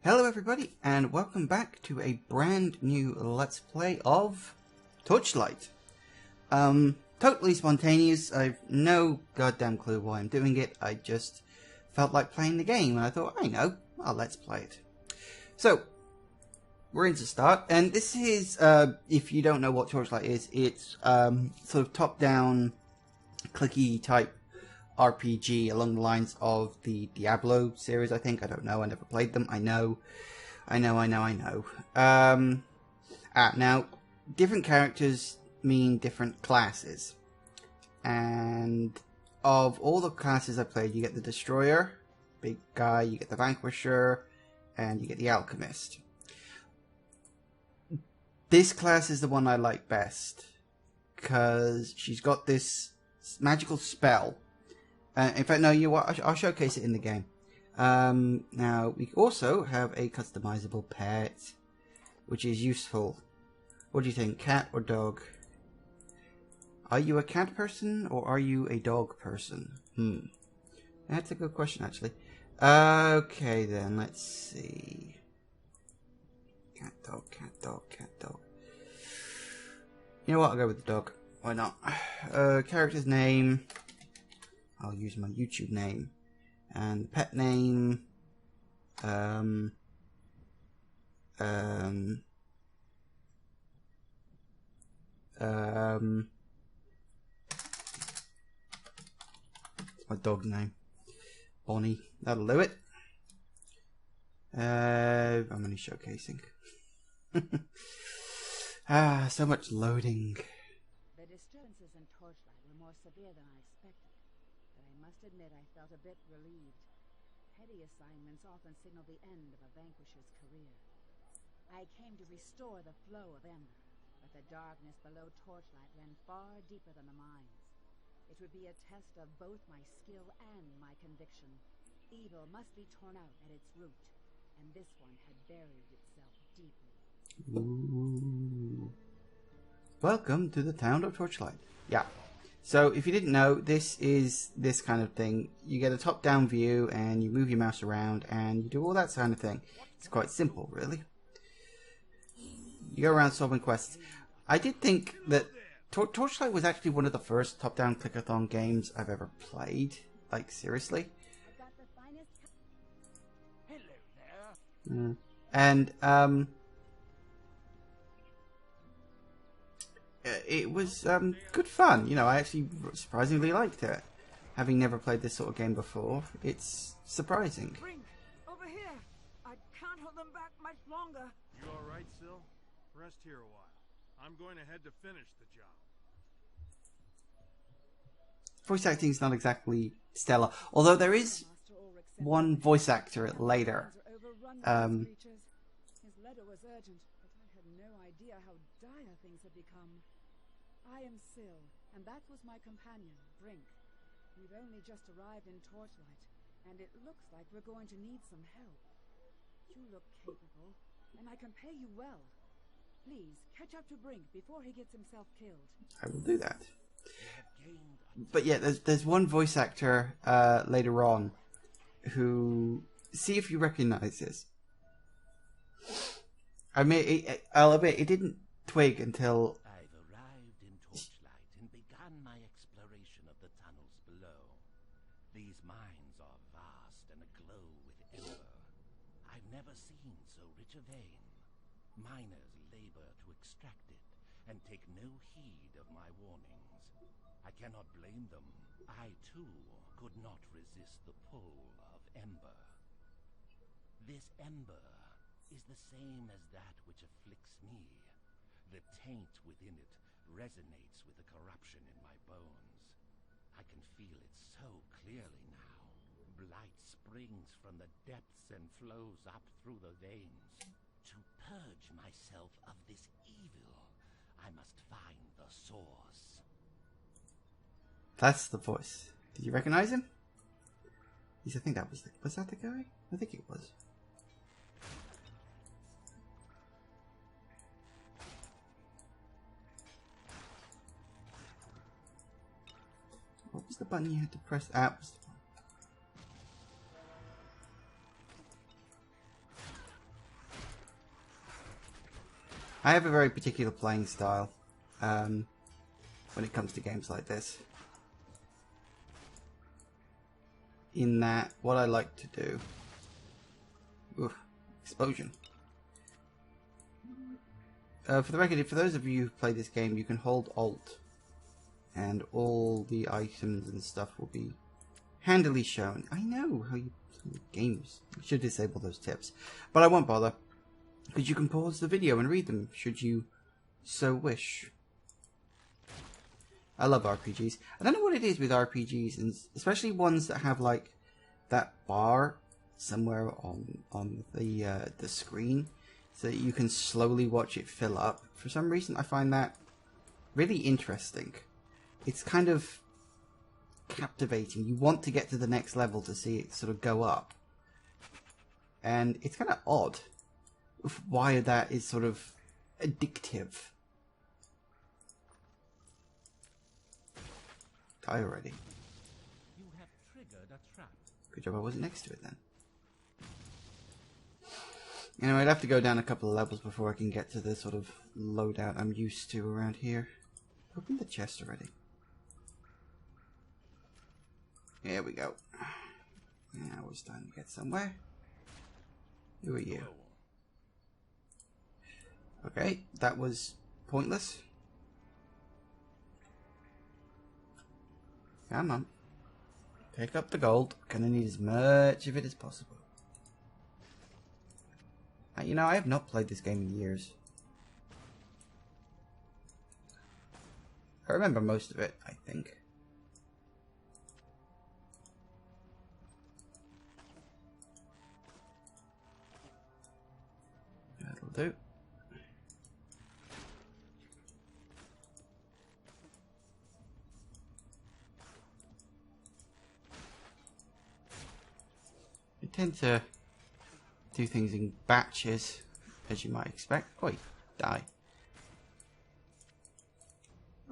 Hello everybody, and welcome back to a brand new Let's Play of Torchlight. Totally spontaneous. I've no goddamn clue why I'm doing it. I just felt like playing the game, and I thought, I know, I'll Let's Play it. So, we're into start, and this is, if you don't know what Torchlight is, it's sort of top-down, clicky type RPG along the lines of the Diablo series, I think. I don't know. I never played them. I know. Now, different characters mean different classes. And of all the classes I played, you get the Destroyer, big guy, you get the Vanquisher, and you get the Alchemist. This class is the one I like best, because she's got this magical spell. In fact, no, you what? I'll showcase it in the game. Now, we also have a customizable pet, which is useful. What do you think, cat or dog? Are you a cat person or are you a dog person? That's a good question, actually. Okay, then, let's see. Cat, dog, cat, dog, cat, dog. You know what? I'll go with the dog. Why not? Character's name. I'll use my YouTube name. And pet name. It's my dog's name. Bonnie. That'll do it. I'm only showcasing. So much loading. The disturbances in Torchlight were more severe than I expected. But I must admit I felt a bit relieved. Petty assignments often signal the end of a vanquisher's career. I came to restore the flow of Ember, but the darkness below Torchlight ran far deeper than the mines. It would be a test of both my skill and my conviction. Evil must be torn out at its root, and this one had buried itself deeply. Ooh. Welcome to the town of Torchlight. Yeah. So, if you didn't know, this is this kind of thing. You get a top-down view, and you move your mouse around, and you do all that kind of thing. It's quite simple, really. You go around solving quests. I did think that Torchlight was actually one of the first top-down click-a-thon games I've ever played. Like, seriously. And, it was good fun. You know, I actually surprisingly liked it. Having never played this sort of game before, it's surprising. Brink, over here. I can't hold them back much longer. You all right, Syl? Rest here a while. I'm going ahead to finish the job. Voice acting is not exactly stellar, although there is one voice actor later. His letter was urgent, but I had no idea how dire things had become. I am Syl, and that was my companion, Brink. We've only just arrived in Torchlight, and it looks like we're going to need some help. You look capable, and I can pay you well. Please, catch up to Brink before he gets himself killed. I will do that. But yeah, there's one voice actor later on who... See if you recognize this. I mean, I'll admit, it didn't twig until... I've arrived in Torchlight and begun my exploration of the tunnels below. These mines are vast and aglow with ember. I've never seen so rich a vein. Miners labor to extract it and take no heed of my warnings. I cannot blame them. I, too, could not resist the pull of ember. This ember is the same as that which afflicts me. The taint within it resonates with the corruption in my bones. I can feel it so clearly now. Blight springs from the depths and flows up through the veins. To purge myself of this evil, I must find the source. That's the voice. Did you recognize him? I think that was that the guy? I think it was. What was the button you had to press? Was the one. I have a very particular playing style when it comes to games like this. In that, what I like to do... Oof, explosion. For the record, for those of you who play this game, you can hold Alt, and all the items and stuff will be handily shown. I know how you play games. You should disable those tips, but I won't bother, because you can pause the video and read them, should you so wish. I love RPGs. I don't know what it is with RPGs, and especially ones that have like that bar somewhere on the screen, so that you can slowly watch it fill up. For some reason, I find that really interesting. It's kind of captivating. You want to get to the next level to see it sort of go up, and it's kind of odd why that is sort of addictive. Die already. You have triggered a trap. Good job I wasn't next to it then. Anyway, I'd have to go down a couple of levels before I can get to the sort of loadout I'm used to around here. Open the chest already. There we go. Now it's time to get somewhere. Who are you? Okay, that was pointless. Come on. Pick up the gold. Gonna need as much of it as possible. You know, I have not played this game in years. I remember most of it, I think. That'll do. I tend to do things in batches, as you might expect. Oi, die.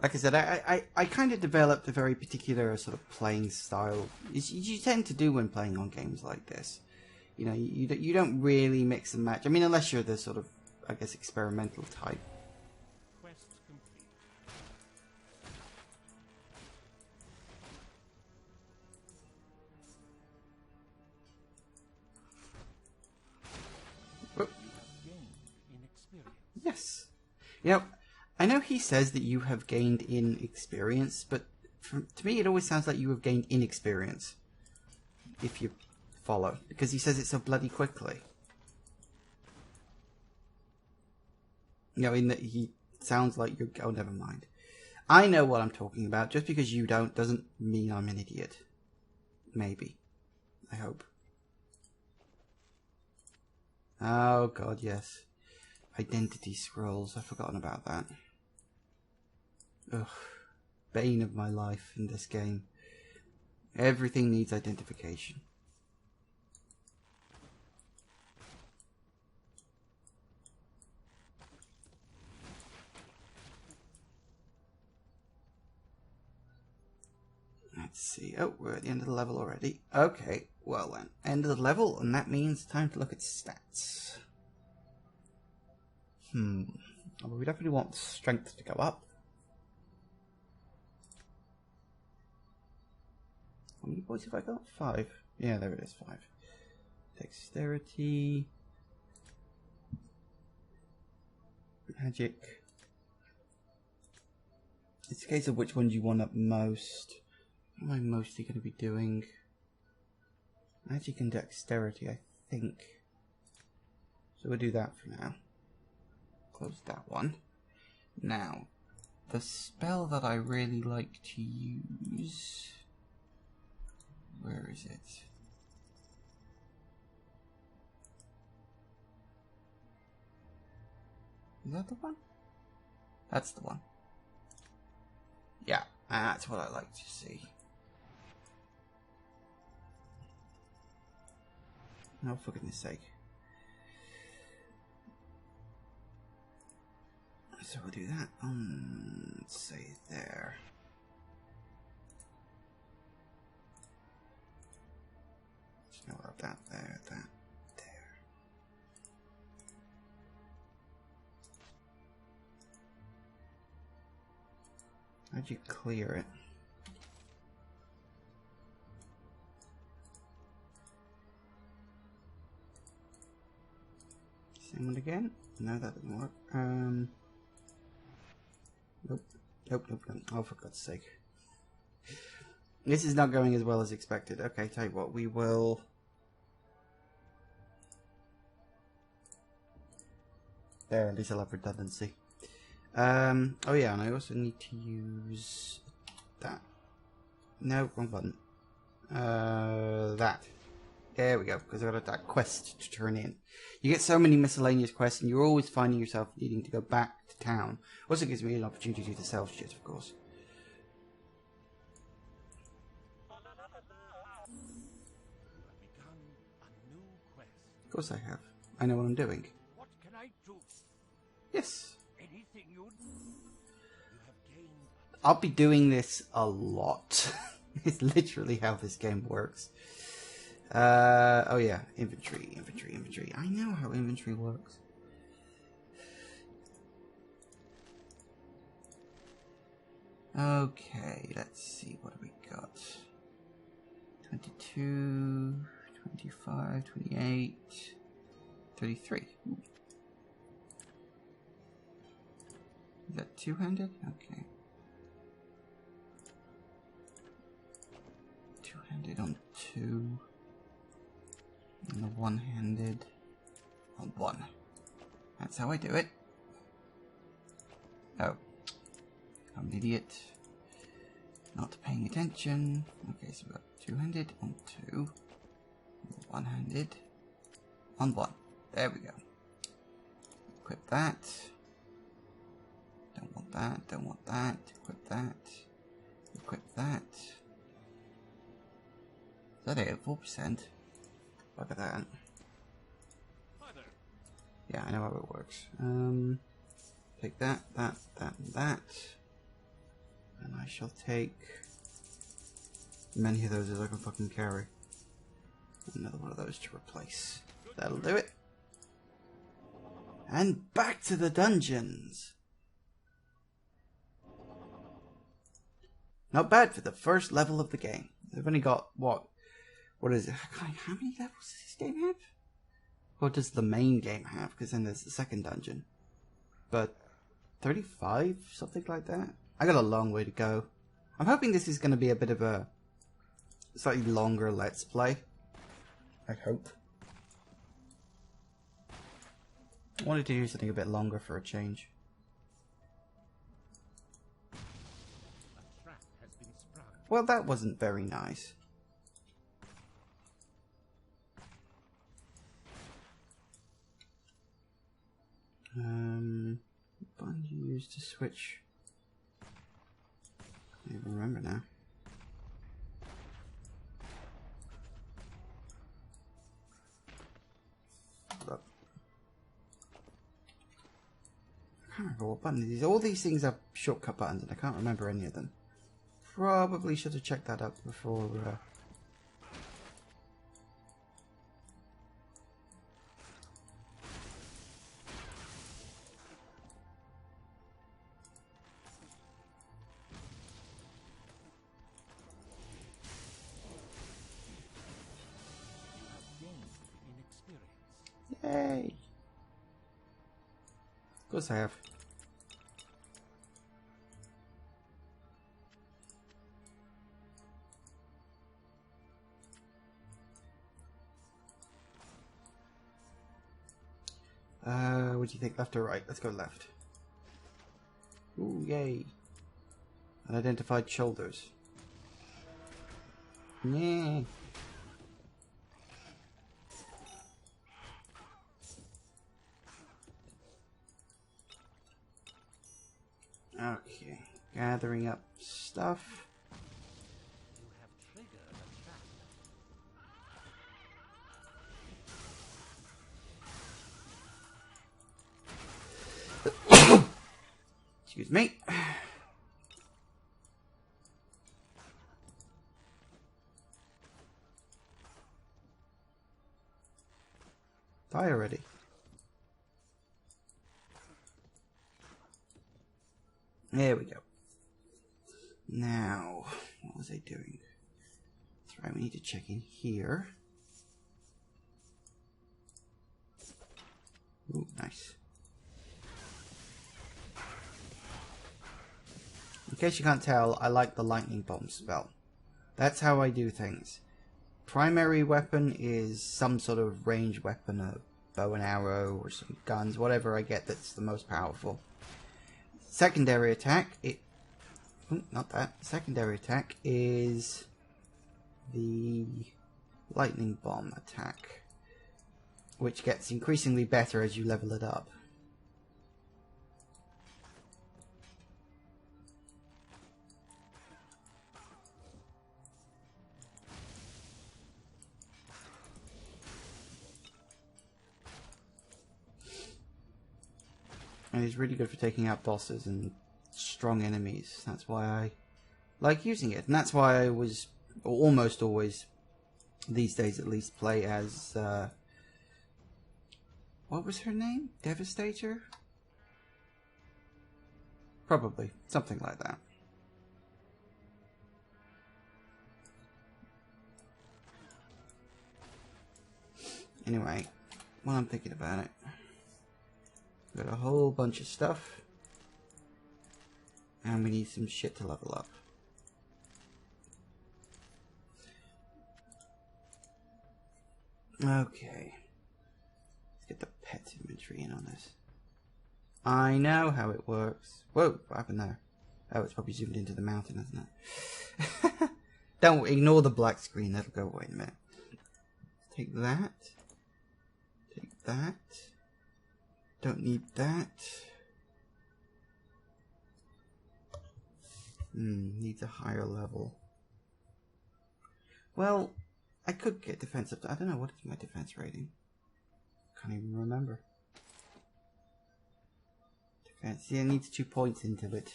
Like I said, I kind of developed a very particular sort of playing style. You tend to do when playing on games like this. You know, you don't really mix and match. I mean, unless you're the sort of, I guess, experimental type. Quest complete. Whoop. Gained in experience. Yes. You know, I know he says that you have gained in experience, but to me it always sounds like you have gained inexperience. If you follow. Because he says it so bloody quickly. You know, in that he sounds like you're... Oh, never mind. I know what I'm talking about. Just because you don't doesn't mean I'm an idiot. Maybe. I hope. Oh, God, yes. Identity scrolls. I've forgotten about that. Ugh. Bane of my life in this game. Everything needs identification. Let's see. Oh, we're at the end of the level already. Okay, well then. End of the level, and that means time to look at stats. Well, we definitely want strength to go up. How many points have I got? 5. Yeah, there it is, 5. Dexterity. Magic. It's a case of which one you want up most. What am I mostly going to be doing? Magic and dexterity, I think. So we'll do that for now. Close that one. Now, the spell that I really like to use... Where is it? Is that the one? That's the one. Yeah, that's what I like to see. Oh, for goodness sake. So we'll do that. Let's say there. Just know about that there, that, there. How'd you clear it? Same one again? No, that didn't work. Nope. Nope, nope, nope. Oh, for God's sake. This is not going as well as expected. Okay, tell you what, we will... There, at least I'll have redundancy. Oh yeah, and I also need to use that. No, wrong button. That. There we go, because I've got that quest to turn in. You get so many miscellaneous quests, and you're always finding yourself needing to go back to town. Also gives me an opportunity to sell shit, of course. Of course I have. I know what I'm doing. What can I do? Yes. Anything you have gained. I'll be doing this a lot. It's literally how this game works. Oh yeah, inventory, inventory, inventory. I know how inventory works. Okay, let's see, what have we got? 22, 25, 28, 33. Ooh. Is that two-handed? Okay. Two-handed on two. And the one-handed on one. That's how I do it. Oh. I'm an idiot. Not paying attention. Okay, so we've got two-handed on two. One-handed on one. There we go. Equip that. Don't want that. Don't want that. Equip that. Equip that. Is that it? 4%? Look at that. Yeah, I know how it works. Take that, that, that, and that. And I shall take many of those as I can fucking carry. Another one of those to replace. That'll do it. And back to the dungeons. Not bad for the first level of the game. They've only got, what is it? How many levels does this game have? What does the main game have? Because then there's the second dungeon. But 35? Something like that? I got a long way to go. I'm hoping this is going to be a bit of a slightly longer Let's Play. I hope. I wanted to do something a bit longer for a change. A trap has been sprung. Well, that wasn't very nice. Button used to switch. I don't even remember now. Hold up. I can't remember what button it is. All these things are shortcut buttons and I can't remember any of them. Probably should have checked that up before Yay! Of course I have. What do you think? Left or right? Let's go left. Ooh, yay. Unidentified shoulders. Yeah. Okay, gathering up stuff. You have triggered a trap. Excuse me. Die already. There we go. Now, what was I doing? That's right, we need to check in here. Ooh, nice. In case you can't tell, I like the lightning bomb spell. That's how I do things. Primary weapon is some sort of ranged weapon, a bow and arrow or some guns, whatever I get that's the most powerful. Secondary attack, not that. Secondary attack is the lightning bomb attack, which gets increasingly better as you level it up. And it's really good for taking out bosses and strong enemies. That's why I like using it. And that's why I was almost always, these days at least, play as... what was her name? Devastator? Probably. Something like that. Anyway, while I'm thinking about it, got a whole bunch of stuff, and we need some shit to level up. Okay, let's get the pet inventory in on this. I know how it works. Whoa, what happened there? Oh, it's probably zoomed into the mountain, isn't it? Don't ignore the black screen, that'll go away in a minute. Take that. Take that. Don't need that. Needs a higher level. Well, I could get defense up to... I don't know, what is my defense rating? Can't even remember. Defense, yeah, it needs 2 points into it.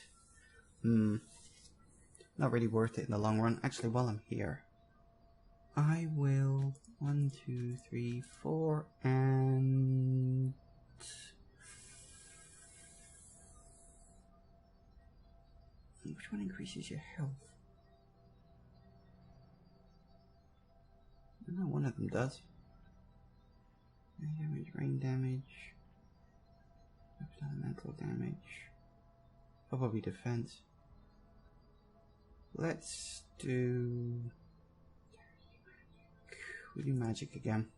Not really worth it in the long run. Actually, while I'm here, I will... 1, 2, 3, 4, and... Which one increases your health? I know one of them does. Air damage, rain damage, elemental damage, probably defense. Let's do... We'll do magic again.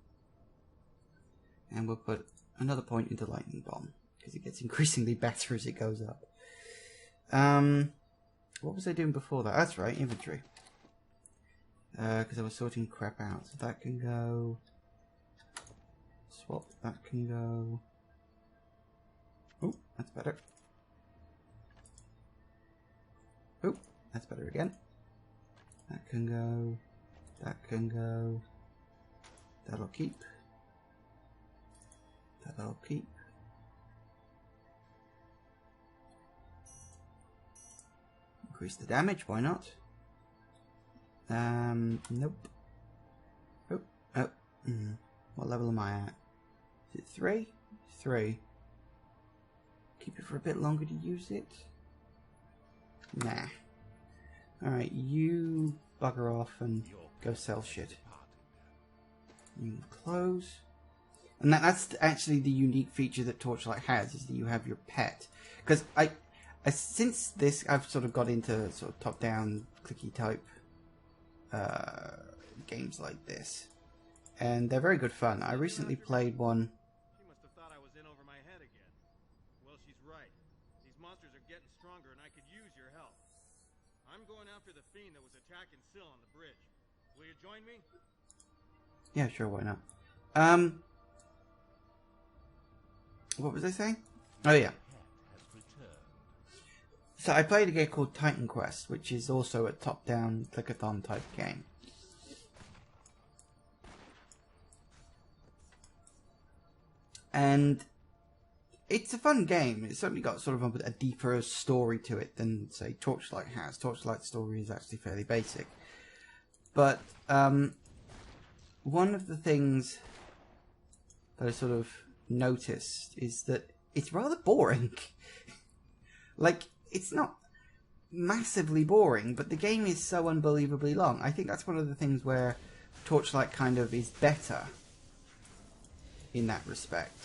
And we'll put another point into lightning bomb, because it gets increasingly better as it goes up. What was I doing before that? That's right, inventory. Because I was sorting crap out. So that can go... Swap, that can go... Oh, that's better. Oh, that's better again. That can go... That can go... That'll keep. That'll keep. Increase the damage, why not? Nope. Oh. What level am I at? Is it 3? 3. Keep it for a bit longer to use it? Nah. Alright, you bugger off and go sell shit. You close. And that's actually the unique feature that Torchlight has, is that you have your pet. Because since this, I've sort of got into sort of top-down, clicky type games like this. And they're very good fun. I recently played one. She must have thought I was in over my head again. Well, she's right. These monsters are getting stronger and I could use your help. I'm going after the fiend that was attacking Syl on the bridge. Will you join me? Yeah, sure, why not? What was I saying? Oh, yeah. So I played a game called Titan Quest, which is also a top-down clickathon type game. And it's a fun game. It's certainly got sort of a deeper story to it than, say, Torchlight has. Torchlight's story is actually fairly basic. But one of the things that I sort of noticed is that it's rather boring. Like, it's not massively boring, but the game is so unbelievably long. I think that's one of the things where Torchlight kind of is better in that respect,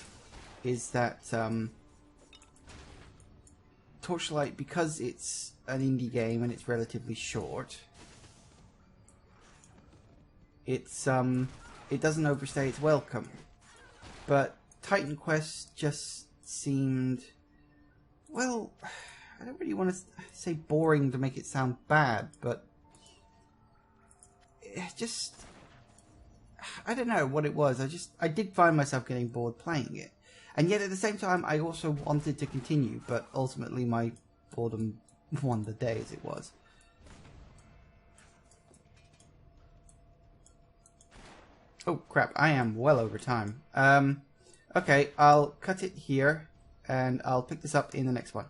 is that Torchlight, because it's an indie game and it's relatively short, it doesn't overstay its welcome. But Titan Quest just seemed, well, I don't really want to say boring to make it sound bad, but it just, I don't know what it was. I did find myself getting bored playing it. And yet at the same time, I also wanted to continue, but ultimately my boredom won the day, as it was. Oh crap, I am well over time. Okay, I'll cut it here, and I'll pick this up in the next one.